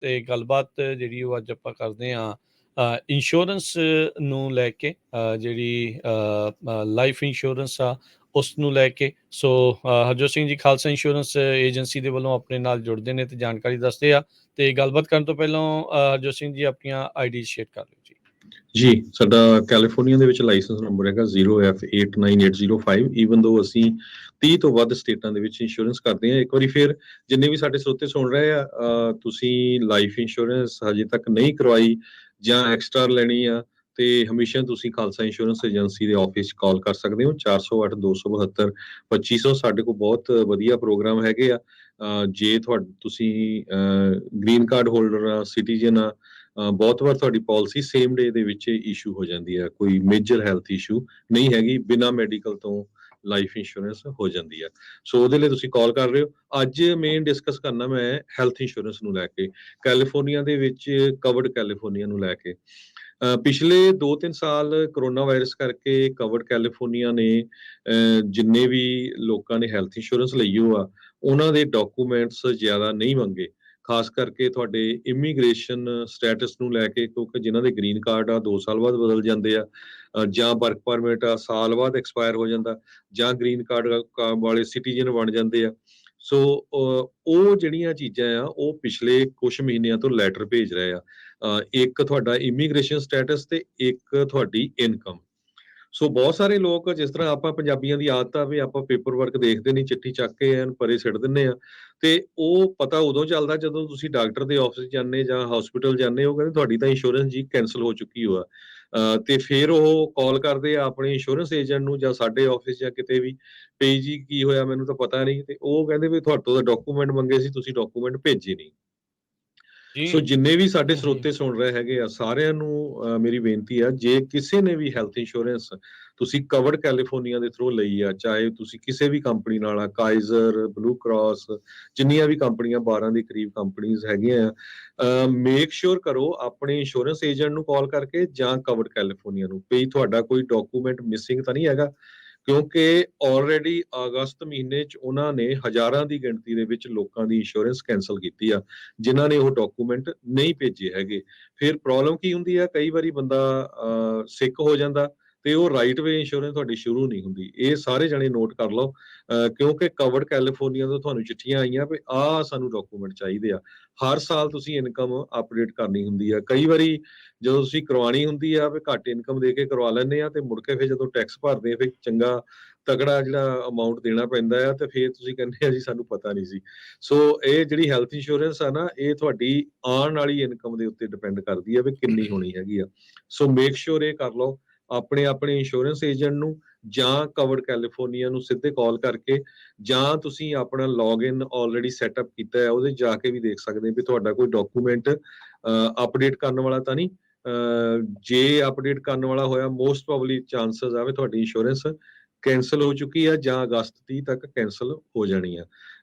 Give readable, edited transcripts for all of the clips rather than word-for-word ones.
ਤੇ ਗੱਲਬਾਤ ਜਿਹੜੀ ਉਹ ਅੱਜ ਆਪਾਂ ਕਰਦੇ ਹਾਂ ਇੰਸ਼ੋਰੈਂਸ ਨੂੰ ਲੈ ਕੇ, ਜਿਹੜੀ ਲਾਈਫ ਇੰਸ਼ੋਰੈਂਸ ਆ ਉਸ ਨੂੰ ਲੈ ਕੇ। ਸੋ ਹਰਜੋਤ ਸਿੰਘ ਜੀ ਖਾਲਸਾ ਇੰਸ਼ੋਰੈਂਸ ਏਜੰਸੀ ਦੇ ਵੱਲੋਂ ਆਪਣੇ ਨਾਲ ਜੁੜਦੇ ਨੇ ਤੇ ਜਾਣਕਾਰੀ ਦੱਸਦੇ ਆ। ਤੇ ਗੱਲਬਾਤ ਕਰਨ ਤੋਂ ਪਹਿਲਾਂ ਹਰਜੋਤ ਸਿੰਘ ਜੀ ਆਪਣੀਆਂ ਆਈਡੀ ਸ਼ੇਅਰ ਕਰ ਲਿਓ ਜੀ। ਜੀ, ਸਾਡਾ ਕੈਲੀਫੋਰਨੀਆ ਦੇ ਵਿੱਚ ਲਾਇਸੈਂਸ ਨੰਬਰ ਹੈਗਾ 0F89805। ਈਵਨ ਦੋ ਅਸੀਂ 30 ਤੋਂ ਵੱਧ ਸਟੇਟਾਂ ਦੇ ਵਿੱਚ ਇੰਸ਼ੋਰੈਂਸ ਕਰਦੇ ਹਾਂ। ਇੱਕ ਵਾਰੀ ਫਿਰ ਜਿੰਨੇ ਵੀ ਸਾਡੇ ਸਰੋਤੇ ਸੁਣ ਰਹੇ ਆ, ਤੁਸੀਂ ਲਾਈਫ ਇੰਸ਼ੋਰੈਂਸ ਹਜੇ ਤੱਕ ਨਹੀਂ ਕਰਵਾਈ ਜਾਂ ਐਕਸਟਰਾ ਲੈਣੀ ਆ ਤੇ ਹਮੇਸ਼ਾ ਤੁਸੀਂ ਖਾਲਸਾ ਇੰਸ਼ੋਰੈਂਸ ਏਜੰਸੀ ਦੇ ਆਫਿਸ ਕਾਲ ਕਰ ਸਕਦੇ ਹੋ। 408272 ਸਾਡੇ ਕੋਲ ਬਹੁਤ ਵਧੀਆ ਪ੍ਰੋਗਰਾਮ ਹੈਗੇ ਆ। ਜੇ ਤੁਸੀਂ ਗ੍ਰੀਨ ਕਾਰਡ ਹੋਲਡਰ ਆ, ਸਿਟੀਜ਼ਨ ਆ, ਬਹੁਤ ਵਾਰ ਤੁਹਾਡੀ ਪਾਲਿਸੀ ਸੇਮ ਡੇ ਦੇ ਵਿੱਚ ਇਸ਼ੂ ਹੋ ਜਾਂਦੀ ਹੈ। ਕੋਈ ਮੇਜਰ ਹੈਲਥ ਇਸ਼ੂ ਨਹੀਂ ਹੈਗੀ, ਬਿਨਾਂ ਮੈਡੀਕਲ ਤੋਂ ਲਾਈਫ ਇੰਸ਼ੋਰੈਂਸ ਹੋ ਜਾਂਦੀ ਆ। ਸੋ ਉਹਦੇ ਲਈ ਤੁਸੀਂ ਕਾਲ ਕਰ ਰਹੇ ਹੋ। ਅੱਜ ਮੇਨ ਡਿਸਕਸ ਕਰਨਾ ਮੈਂ ਹੈਲਥ ਇੰਸ਼ੋਰੈਂਸ ਨੂੰ ਲੈ ਕੇ, ਕੈਲੀਫੋਰਨੀਆ ਦੇ ਵਿੱਚ ਕਵਰਡ ਕੈਲੀਫੋਰਨੀਆ ਨੂੰ ਲੈ ਕੇ। ਪਿਛਲੇ 2-3 ਸਾਲ ਕਰੋਨਾ ਵਾਇਰਸ ਕਰਕੇ ਕਵਰਡ ਕੈਲੀਫੋਰਨੀਆ ਨੇ ਜਿੰਨੇ ਵੀ ਲੋਕਾਂ ਨੇ ਹੈਲਥ ਇੰਸ਼ੋਰੈਂਸ ਲਈ ਆ, ਉਹਨਾਂ ਦੇ ਡਾਕੂਮੈਂਟਸ ਜ਼ਿਆਦਾ ਨਹੀਂ ਮੰਗੇ। ਖਾਸ ਕਰਕੇ ਤੁਹਾਡੇ ਇਮੀਗ੍ਰੇਸ਼ਨ ਸਟੇਟਸ ਨੂੰ ਲੈ ਕੇ, ਕਿਉਂਕਿ ਜਿਨ੍ਹਾਂ ਦੇ ਗ੍ਰੀਨ ਕਾਰਡ ਆ 2 ਸਾਲ ਬਾਅਦ ਬਦਲ ਜਾਂਦੇ ਆ, ਜਾਂ ਵਰਕ ਪਰਮਿਟ ਆ ਸਾਲ ਬਾਅਦ ਐਕਸਪਾਇਰ ਹੋ ਜਾਂਦਾ, ਜਾਂ ਗ੍ਰੀਨ ਕਾਰਡ ਵਾਲੇ ਸਿਟੀਜ਼ਨ ਬਣ ਜਾਂਦੇ ਆ। ਸੋ ਉਹ ਜਿਹੜੀਆਂ ਚੀਜ਼ਾਂ ਆ ਉਹ ਪਿਛਲੇ ਕੁਝ ਮਹੀਨਿਆਂ ਤੋਂ ਲੈਟਰ ਭੇਜ ਰਹੇ ਆ। ਇੱਕ ਤੁਹਾਡਾ ਇਮੀਗ੍ਰੇਸ਼ਨ ਸਟੇਟਸ ਤੇ ਇੱਕ ਤੁਹਾਡੀ ਇਨਕਮ। ਸੋ ਬਹੁਤ ਸਾਰੇ ਲੋਕ, ਜਿਸ ਤਰ੍ਹਾਂ ਆਪਾਂ ਪੰਜਾਬੀਆਂ ਦੀ ਆਦਤ ਆ ਵੀ ਆਪਾਂ ਪੇਪਰ ਵਰਕ ਦੇਖਦੇ ਨਹੀਂ, ਚਿੱਠੀ ਚੱਕ ਕੇ ਐਨ ਪਰੇ ਸਿੱਟ ਦਿੰਦੇ ਆ। ਤੇ ਉਹ ਪਤਾ ਉਦੋਂ ਚੱਲਦਾ ਜਦੋਂ ਤੁਸੀਂ ਡਾਕਟਰ ਦੇ ਆਫਿਸ ਜਾਂਦੇ ਜਾਂ ਹਸਪੀਟਲ ਜਾਂਦੇ, ਉਹ ਕਹਿੰਦੇ ਤੁਹਾਡੀ ਤਾਂ ਇੰਸ਼ੋਰੈਂਸ ਜੀ ਕੈਂਸਲ ਹੋ ਚੁੱਕੀ ਹੋਆ। ਤੇ ਫਿਰ ਉਹ ਕਾਲ ਕਰਦੇ ਆ ਆਪਣੇ ਇੰਸ਼ੋਰੈਂਸ ਏਜੰਟ ਨੂੰ ਜਾਂ ਸਾਡੇ ਆਫਿਸ ਜਾਂ ਕਿਤੇ ਵੀ, ਵੀ ਜੀ ਕੀ ਹੋਇਆ ਮੈਨੂੰ ਤਾਂ ਪਤਾ ਨਹੀਂ। ਤੇ ਉਹ ਕਹਿੰਦੇ ਵੀ ਤੁਹਾਡੇ ਤੋਂ ਡਾਕੂਮੈਂਟ ਮੰਗੇ ਸੀ, ਤੁਸੀਂ ਡਾਕੂਮੈਂਟ ਭੇਜੇ ਨਹੀਂ। ਸੋ ਜਿੰਨੇ ਵੀ ਸਾਡੇ ਸਰੋਤੇ ਸੁਣ ਰਹੇ ਹੈਗੇ ਆ, ਸਾਰਿਆਂ ਨੂੰ ਮੇਰੀ ਬੇਨਤੀ ਆ, ਜੇ ਕਿਸੇ ਨੇ ਵੀ ਹੈਲਥ ਇੰਸ਼ੋਰੈਂਸ ਤੁਸੀਂ ਕਵਰਡ ਕੈਲੀਫੋਰਨੀਆ ਦੇ ਥਰੂ ਲਈ ਆ, ਚਾਹੇ ਤੁਸੀਂ ਕਿਸੇ ਵੀ ਕੰਪਨੀ ਨਾਲ ਆ, ਕਾਈਜ਼ਰ, ਬਲੂ ਕ੍ਰਾਸ, ਜਿੰਨੀਆਂ ਵੀ ਕੰਪਨੀਆਂ 12 ਦੇ ਕਰੀਬ ਕੰਪਨੀਆਂ ਹੈਗੀਆਂ ਆ, ਮੇਕ ਸ਼ੋਰ ਕਰੋ ਆਪਣੇ ਇੰਸ਼ੋਰੈਂਸ ਏਜੰਟ ਨੂੰ ਕਾਲ ਕਰਕੇ ਜਾਂ ਕਵਰਡ ਕੈਲੀਫੋਰਨੀਆ ਨੂੰ, ਵੀ ਤੁਹਾਡਾ ਕੋਈ ਡਾਕੂਮੈਂਟ ਮਿਸਿੰਗ ਤਾਂ ਨਹੀਂ ਹੈਗਾ। ਕਿਉਂਕਿ ਆਲਰੇਡੀ ਅਗਸਤ ਮਹੀਨੇ 'ਚ ਉਹਨਾਂ ਨੇ ਹਜ਼ਾਰਾਂ ਦੀ ਗਿਣਤੀ ਦੇ ਵਿੱਚ ਲੋਕਾਂ ਦੀ ਇੰਸ਼ੋਰੈਂਸ ਕੈਂਸਲ ਕੀਤੀ ਆ, ਜਿਨ੍ਹਾਂ ਨੇ ਉਹ ਡਾਕੂਮੈਂਟ ਨਹੀਂ ਭੇਜੇ ਹੈਗੇ। ਫਿਰ ਪ੍ਰੋਬਲਮ ਕੀ ਹੁੰਦੀ ਆ, ਕਈ ਵਾਰੀ ਬੰਦਾ ਸਿੱਕ ਹੋ ਜਾਂਦਾ ਤੇ ਉਹ ਰਾਈਟ ਵੇ ਇੰਸ਼ੋਰੈਂਸ ਤੁਹਾਡੀ ਸ਼ੁਰੂ ਨਹੀਂ ਹੁੰਦੀ। ਇਹ ਸਾਰੇ ਜਣੇ ਨੋਟ ਕਰ ਲਓ, ਕਿਉਂਕਿ ਕਵਰਡ ਕੈਲੀਫੋਰਨੀਆ ਤੋਂ ਤੁਹਾਨੂੰ ਚਿੱਠੀਆਂ ਆਈਆਂ ਵੀ ਆਹ ਸਾਨੂੰ ਡਾਕੂਮੈਂਟ ਚਾਹੀਦੇ ਆ। ਹਰ ਸਾਲ ਤੁਸੀਂ ਇਨਕਮ ਅਪਡੇਟ ਕਰਨੀ ਹੁੰਦੀ ਆ। ਕਈ ਵਾਰੀ ਜਦੋਂ ਤੁਸੀਂ ਕਰਵਾਉਣੀ ਹੁੰਦੀ ਆ ਵੀ ਘੱਟ ਇਨਕਮ ਦੇ ਕੇ ਕਰਵਾ ਲੈਂਦੇ ਆ, ਤੇ ਮੁੜ ਕੇ ਫਿਰ ਜਦੋਂ ਟੈਕਸ ਭਰਦੇ ਆ ਫਿਰ ਚੰਗਾ ਤਕੜਾ ਜਿਹੜਾ ਅਮਾਉਂਟ ਦੇਣਾ ਪੈਂਦਾ ਆ, ਤੇ ਫਿਰ ਤੁਸੀਂ ਕਹਿੰਦੇ ਆ ਜੀ ਸਾਨੂੰ ਪਤਾ ਨਹੀਂ ਸੀ। ਸੋ ਇਹ ਜਿਹੜੀ ਹੈਲਥ ਇੰਸ਼ੋਰੈਂਸ ਆ ਨਾ, ਇਹ ਤੁਹਾਡੀ ਆਉਣ ਵਾਲੀ ਇਨਕਮ ਦੇ ਉੱਤੇ ਡਿਪੈਂਡ ਕਰਦੀ ਆ ਵੀ ਕਿੰਨੀ ਹੋਣੀ ਹੈਗੀ ਆ। ਸੋ ਮੇਕ ਸ਼ੋਰ ਇਹ ਕਰ ਲਓ ਆਪਣੇ ਇੰਸ਼ੋਰੈਂਸ ਏਜੰਟ ਨੂੰ ਜਾਂ ਕਵਰਡ ਕੈਲੀਫੋਰਨੀਆ ਨੂੰ ਸਿੱਧੇ ਕਾਲ ਕਰਕੇ, ਜਾਂ ਤੁਸੀਂ ਆਪਣਾ ਲੌਗਇਨ ਆਲਰੇਡੀ ਸੈਟਅਪ ਕੀਤਾ ਹੈ, ਉਹਦੇ ਜਾ ਕੇ ਵੀ ਦੇਖ ਸਕਦੇ ਵੀ ਤੁਹਾਡਾ ਕੋਈ ਡਾਕੂਮੈਂਟ ਅਪਡੇਟ ਕਰਨ ਵਾਲਾ ਤਾਂ ਨਹੀਂ। ਜੇ ਅਪਡੇਟ ਕਰਨ ਵਾਲਾ ਹੋਇਆ, ਮੋਸਟ ਪ੍ਰੋਬਬਲੀ ਚਾਂਸਸ ਆ ਵੀ ਤੁਹਾਡੀ ਇੰਸ਼ੋਰੈਂਸ ਕੈਂਸਲ ਹੋ ਚੁੱਕੀ ਆ ਜਾਂ ਅਗਸਤ 30 ਤੱਕ ਕੈਂਸਲ ਹੋ ਜਾਣੀ ਆ।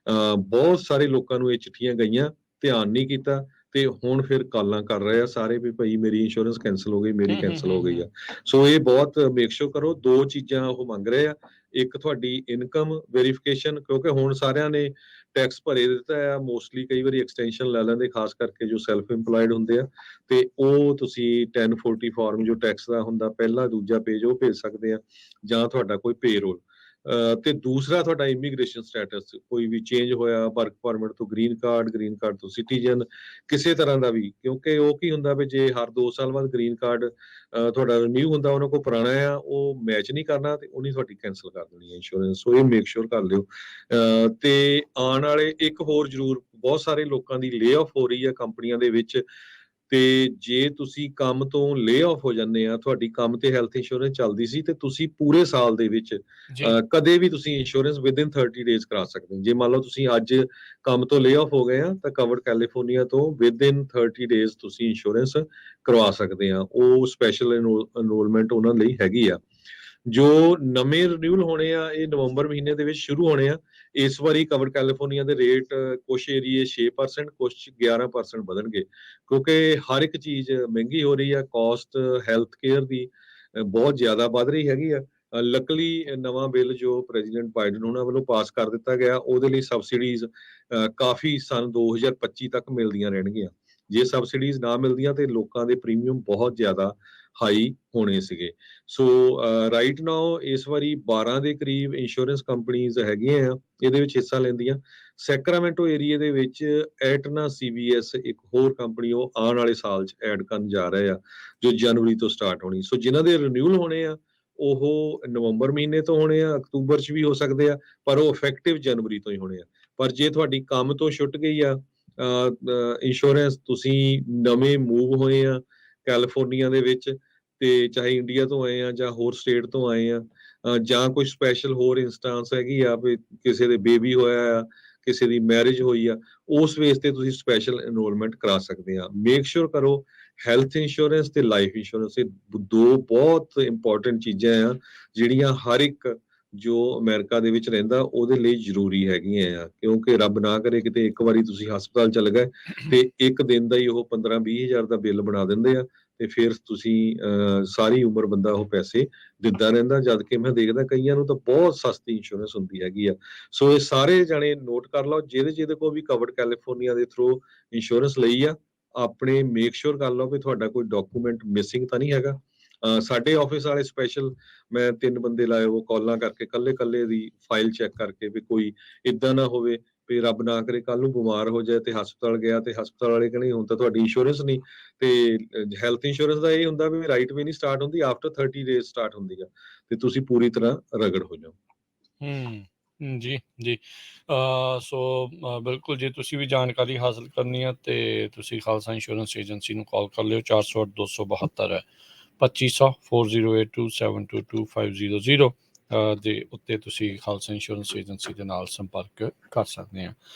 ਬਹੁਤ ਸਾਰੇ ਲੋਕਾਂ ਨੂੰ ਇਹ ਚਿੱਠੀਆਂ ਗਈਆਂ, ਧਿਆਨ ਨਹੀਂ ਕੀਤਾ, ਤੇ ਹੁਣ ਫਿਰ ਕਾਲਾਂ ਕਰ ਰਹੇ ਆ ਸਾਰੇ ਵੀ ਭਾਈ ਮੇਰੀ ਇੰਸ਼ੋਰੈਂਸ ਕੈਂਸਲ ਹੋ ਗਈ, ਮੇਰੀ ਕੈਂਸਲ ਹੋ ਗਈ ਆ। ਸੋ ਇਹ ਬਹੁਤ ਮੇਕ ਸ਼ੋਰ ਕਰੋ। 2 ਚੀਜ਼ਾਂ ਉਹ ਮੰਗ ਰਹੇ ਆ, ਇੱਕ ਤੁਹਾਡੀ ਇਨਕਮ ਵੈਰੀਫਿਕੇਸ਼ਨ, ਕਿਉਂਕਿ ਹੁਣ ਸਾਰਿਆਂ ਨੇ ਟੈਕਸ ਭਰੇ ਦਿੱਤਾ ਆ। ਮੋਸਟਲੀ ਕਈ ਵਾਰੀ ਐਕਸਟੈਂਸ਼ਨ ਲੈ ਲੈਂਦੇ, ਖਾਸ ਕਰਕੇ ਜੋ ਸੈਲਫ ਇੰਪਲਾਇਡ ਹੁੰਦੇ ਆ, ਤੇ ਉਹ ਤੁਸੀਂ 1040 ਫਾਰਮ ਜੋ ਟੈਕਸ ਦਾ ਹੁੰਦਾ, ਪਹਿਲਾ ਦੂਜਾ ਪੇਜ ਉਹ ਭੇਜ ਸਕਦੇ ਆ, ਜਾਂ ਤੁਹਾਡਾ ਕੋਈ ਪੇਰੋਲ। ਤੇ ਦੂਸਰਾ ਤੁਹਾਡਾ ਇਮੀਗ੍ਰੇਸ਼ਨ ਸਟੇਟਸ ਕੋਈ ਵੀ ਚੇਂਜ ਹੋਇਆ, ਵਰਕ ਪਰਮਿਟ ਤੋਂ ਗ੍ਰੀਨ ਕਾਰਡ ਤੋਂ ਸਿਟੀਜ਼ਨ, ਕਿਸੇ ਤਰ੍ਹਾਂ ਦਾ ਵੀ। ਕਿਉਂਕਿ ਉਹ ਕੀ ਹੁੰਦਾ ਵੀ ਜੇ ਹਰ 2 ਸਾਲ ਬਾਅਦ ਗ੍ਰੀਨ ਕਾਰਡ ਤੁਹਾਡਾ ਰਿਨਿਊ ਹੁੰਦਾ, ਉਹਨਾਂ ਕੋਲ ਪੁਰਾਣਾ ਆ ਉਹ ਮੈਚ ਨਹੀਂ ਕਰਨਾ, ਤੇ ਉਹਨੇ ਤੁਹਾਡੀ ਕੈਂਸਲ ਕਰ ਦੇਣੀ ਹੈ ਇੰਸ਼ੋਰੈਂਸ। ਸੋ ਇਹ ਮੇਕ ਸ਼ੋਰ ਕਰ ਲਿਓ। ਤੇ ਆਉਣ ਵਾਲੇ ਇੱਕ ਹੋਰ ਜ਼ਰੂਰ, ਬਹੁਤ ਸਾਰੇ ਲੋਕਾਂ ਦੀ ਲੇ ਆਫ ਹੋ ਰਹੀ ਹੈ ਕੰਪਨੀਆਂ ਦੇ ਵਿੱਚ, ਤੇ ਜੇ ਤੁਸੀਂ ਕੰਮ ਤੋਂ ਲੇ ਆਫ ਹੋ ਜਾਂਦੇ ਆ, ਤੁਹਾਡੀ ਕੰਮ ਤੇ ਹੈਲਥ ਇੰਸ਼ੋਰੈਂਸ ਚੱਲਦੀ ਸੀ, ਤੇ ਤੁਸੀਂ ਪੂਰੇ ਸਾਲ ਦੇ ਵਿੱਚ ਕਦੇ ਵੀ ਤੁਸੀਂ ਇੰਸ਼ੋਰੈਂਸ ਵਿਦਿਨ 30 ਡੇਜ਼ ਕਰਾ ਸਕਦੇ ਹੋ। ਜੇ ਮੰਨ ਲਓ ਤੁਸੀਂ ਅੱਜ ਕੰਮ ਤੋਂ ਲੇ ਆਫ ਹੋ ਗਏ ਆ, ਤਾਂ ਕਵਰਡ ਕੈਲੀਫੋਰਨੀਆ ਤੋਂ ਵਿਦਿਨ 30 ਡੇਜ਼ ਤੁਸੀਂ ਇੰਸ਼ੋਰੈਂਸ ਕਰਵਾ ਸਕਦੇ ਆ। ਉਹ ਸਪੈਸ਼ਲ ਐਨਰੋਲਮੈਂਟ ਉਹਨਾਂ ਲਈ ਹੈਗੀ ਆ। ਜੋ ਨਵੇਂ ਰਿਨਿਊਲ ਹੋਣੇ ਆ, ਇਹ ਨਵੰਬਰ ਮਹੀਨੇ ਦੇ ਵਿੱਚ ਸ਼ੁਰੂ ਹੋਣੇ ਆ। ਇਸ ਵਾਰੀ ਕਵਰਡ ਕੈਲੀਫੋਰਨੀਆ ਦੇ ਰੇਟ ਕੁਛ ਏਰੀਏ 6%, ਕੁਛ 11% ਵਧਣਗੇ, ਕਿਉਂਕਿ ਹਰ ਇੱਕ ਚੀਜ਼ ਮਹਿੰਗੀ ਹੋ ਰਹੀ ਆ। ਕਾਸਟ ਹੈਲਥ ਕੇਅਰ ਦੀ ਬਹੁਤ ਜ਼ਿਆਦਾ ਵੱਧ ਰਹੀ ਹੈਗੀ ਆ। ਲੱਕਲੀ ਨਵਾਂ ਬਿੱਲ ਜੋ ਪ੍ਰੈਜ਼ੀਡੈਂਟ ਬਾਈਡਨ ਉਹਨਾਂ ਵੱਲੋਂ ਪਾਸ ਕਰ ਦਿੱਤਾ ਗਿਆ, ਉਹਦੇ ਲਈ ਸਬਸਿਡੀਜ਼ ਕਾਫੀ ਸਨ 2025 ਤੱਕ ਮਿਲਦੀਆਂ ਰਹਿਣਗੀਆਂ। ਜੇ ਸਬਸਿਡੀਜ਼ ਨਾ ਮਿਲਦੀਆਂ ਤੇ ਲੋਕਾਂ ਦੇ ਪ੍ਰੀਮੀਅਮ ਬਹੁਤ ਜ਼ਿਆਦਾ ਹਾਈ ਹੋਣੇ ਸੀਗੇ। ਸੋ ਰਾਈਟ ਨਾਓ ਇਸ ਵਾਰੀ 12 ਦੇ ਕਰੀਬ ਇੰਸ਼ੋਰੈਂਸ ਕੰਪਨੀਜ਼ ਹੈਗੀਆਂ ਆ ਇਹਦੇ ਵਿੱਚ ਹਿੱਸਾ ਲੈਂਦੀਆਂ। ਸੈਕਰਾਮੈਂਟੋ ਏਰੀਏ ਦੇ ਵਿੱਚ ਐਟਨਾ CVS ਇੱਕ ਹੋਰ ਕੰਪਨੀ ਉਹ ਆਉਣ ਵਾਲੇ ਸਾਲ 'ਚ ਐਡ ਕਰਨ ਜਾ ਰਹੇ ਆ, ਜੋ ਜਨਵਰੀ ਤੋਂ ਸਟਾਰਟ ਹੋਣੀ। ਸੋ ਜਿਨ੍ਹਾਂ ਦੇ ਰਿਨਿਊਲ ਹੋਣੇ ਆ ਉਹ ਨਵੰਬਰ ਮਹੀਨੇ ਤੋਂ ਹੋਣੇ ਆ, ਅਕਤੂਬਰ 'ਚ ਵੀ ਹੋ ਸਕਦੇ ਆ, ਪਰ ਉਹ ਇਫੈਕਟਿਵ ਜਨਵਰੀ ਤੋਂ ਹੀ ਹੋਣੇ ਆ। ਪਰ ਜੇ ਤੁਹਾਡੀ ਕੰਮ ਤੋਂ ਛੁੱਟ ਗਈ ਆ ਇੰਸ਼ੋਰੈਂਸ, ਤੁਸੀਂ ਨਵੇਂ ਮੂਵ ਹੋਏ ਆ ਕੈਲੀਫੋਰਨੀਆ ਦੇ ਵਿੱਚ, ਤੇ ਚਾਹੇ ਇੰਡੀਆ ਤੋਂ ਆਏ ਆ ਜਾਂ ਹੋਰ ਸਟੇਟ ਤੋਂ ਆਏ ਆ, ਜਾਂ ਕੋਈ ਸਪੈਸ਼ਲ ਹੋਰ ਇੰਸਟੈਂਸ ਹੈਗੀ ਆ ਵੀ ਕਿਸੇ ਦੇ ਬੇਬੀ ਹੋਇਆ ਆ, ਕਿਸੇ ਦੀ ਮੈਰਿਜ ਹੋਈ ਆ, ਉਸ ਬੇਸ ਤੇ ਤੁਸੀਂ ਸਪੈਸ਼ਲ ਐਨਰੋਲਮੈਂਟ ਕਰਾ ਸਕਦੇ ਆ। ਮੇਕ ਸ਼ੋਰ ਕਰੋ ਹੈਲਥ ਇੰਸ਼ੋਰੈਂਸ ਤੇ ਲਾਈਫ ਇੰਸ਼ੋਰੈਂਸ, ਇਹ ਦੋ ਬਹੁਤ ਇੰਪੋਰਟੈਂਟ ਚੀਜ਼ਾਂ ਆ ਜਿਹੜੀਆਂ ਹਰ ਇੱਕ ਜੋ ਅਮਰੀਕਾ ਦੇ ਵਿੱਚ ਰਹਿੰਦਾ ਉਹਦੇ ਲਈ ਜ਼ਰੂਰੀ ਹੈਗੀਆਂ ਆ। ਕਿਉਂਕਿ ਰੱਬ ਨਾ ਕਰੇ ਕਿਤੇ ਇੱਕ ਵਾਰੀ ਤੁਸੀਂ ਹਸਪਤਾਲ ਚਲੇ ਗਏ ਤੇ ਇੱਕ ਦਿਨ ਦਾ ਹੀ ਉਹ 15-20 ਹਜ਼ਾਰ ਦਾ ਬਿੱਲ ਬਣਾ ਦਿੰਦੇ ਆ, ਤੇ ਫਿਰ ਤੁਸੀਂ ਸਾਰੀ ਉਮਰ ਬੰਦਾ ਉਹ ਪੈਸੇ ਦਿੰਦਾ ਰਹਿੰਦਾ। ਜਦ ਕਿ ਮੈਂ ਦੇਖਦਾ ਕਈਆਂ ਨੂੰ ਤਾਂ ਬਹੁਤ ਸਸਤੀ ਇੰਸ਼ੋਰੈਂਸ ਹੁੰਦੀ ਹੈਗੀ ਆ। ਸੋ ਇਹ ਸਾਰੇ ਜਾਣੇ ਨੋਟ ਕਰ ਲਓ, ਜਿਹਦੇ ਕੋਲ ਵੀ ਕਵਰਡ ਕੈਲੀਫੋਰਨੀਆ ਦੇ ਥਰੂ ਇੰਸ਼ੋਰੈਂਸ ਲਈ ਆ, ਆਪਣੇ ਮੇਕ ਸ਼ੋਰ ਕਰ ਲਓ ਕਿ ਤੁਹਾਡਾ ਕੋਈ ਡਾਕੂਮੈਂਟ ਮਿਸਿੰਗ ਤਾਂ ਨਹੀਂ ਹੈਗਾ। ਸਾਡੇ ਆਫਿਸ ਵਾਲੇ ਸਪੈਸ਼ਲ ਮੈਂ 3 ਬੰਦੇ ਲਾਏ, ਉਹ ਕਾਲਾਂ ਕਰਕੇ ਕੱਲੇ ਦੀ ਫਾਈਲ ਚੈੱਕ ਕਰਕੇ ਵੀ ਕੋਈ ਇਦਾਂ ਨਾ ਹੋਵੇ ਵੀ ਰੱਬ ਨਾ ਕਰੇ ਕੱਲ ਨੂੰ ਬਿਮਾਰ ਹੋ ਜਾਏ ਤੇ ਹਸਪਤਾਲ ਗਿਆ ਤੇ ਹਸਪਤਾਲ ਵਾਲੇ ਕਹਿੰਦੇ ਹੁਣ ਤਾਂ ਤੁਹਾਡੀ ਇੰਸ਼ੋਰੈਂਸ ਨਹੀਂ। ਤੇ ਹੈਲਥ ਇੰਸ਼ੋਰੈਂਸ ਦਾ ਇਹ ਹੁੰਦਾ ਵੀ ਰਾਈਟ ਵੇ ਨਹੀਂ ਸਟਾਰਟ ਹੁੰਦੀ, ਆਫਟਰ 30 ਡੇਜ਼ ਸਟਾਰਟ ਹੁੰਦੀ ਆ, ਤੇ ਤੁਸੀਂ ਪੂਰੀ ਤਰ੍ਹਾਂ ਰਗੜ ਹੋ ਜਾਓ। ਜੀ ਜੀ। ਸੋ ਬਿਲਕੁਲ, ਜੇ ਤੁਸੀਂ ਵੀ ਜਾਣਕਾਰੀ ਹਾਸਲ ਕਰਨੀ ਆ ਤੇ ਤੁਸੀਂ ਖਾਲਸਾ ਇੰਸ਼ੋਰੈਂਸ ਏਜੰਸੀ ਨੂੰ ਕਾਲ ਕਰ ਲਿਓ। 408-272 ਹੈ 2500 4082722500 ਦੇ ਉੱਤੇ ਤੁਸੀਂ ਖਾਲਸਾ ਇੰਸ਼ੋਰੈਂਸ ਏਜੰਸੀ ਦੇ ਨਾਲ ਸੰਪਰਕ ਕਰ ਸਕਦੇ ਆ।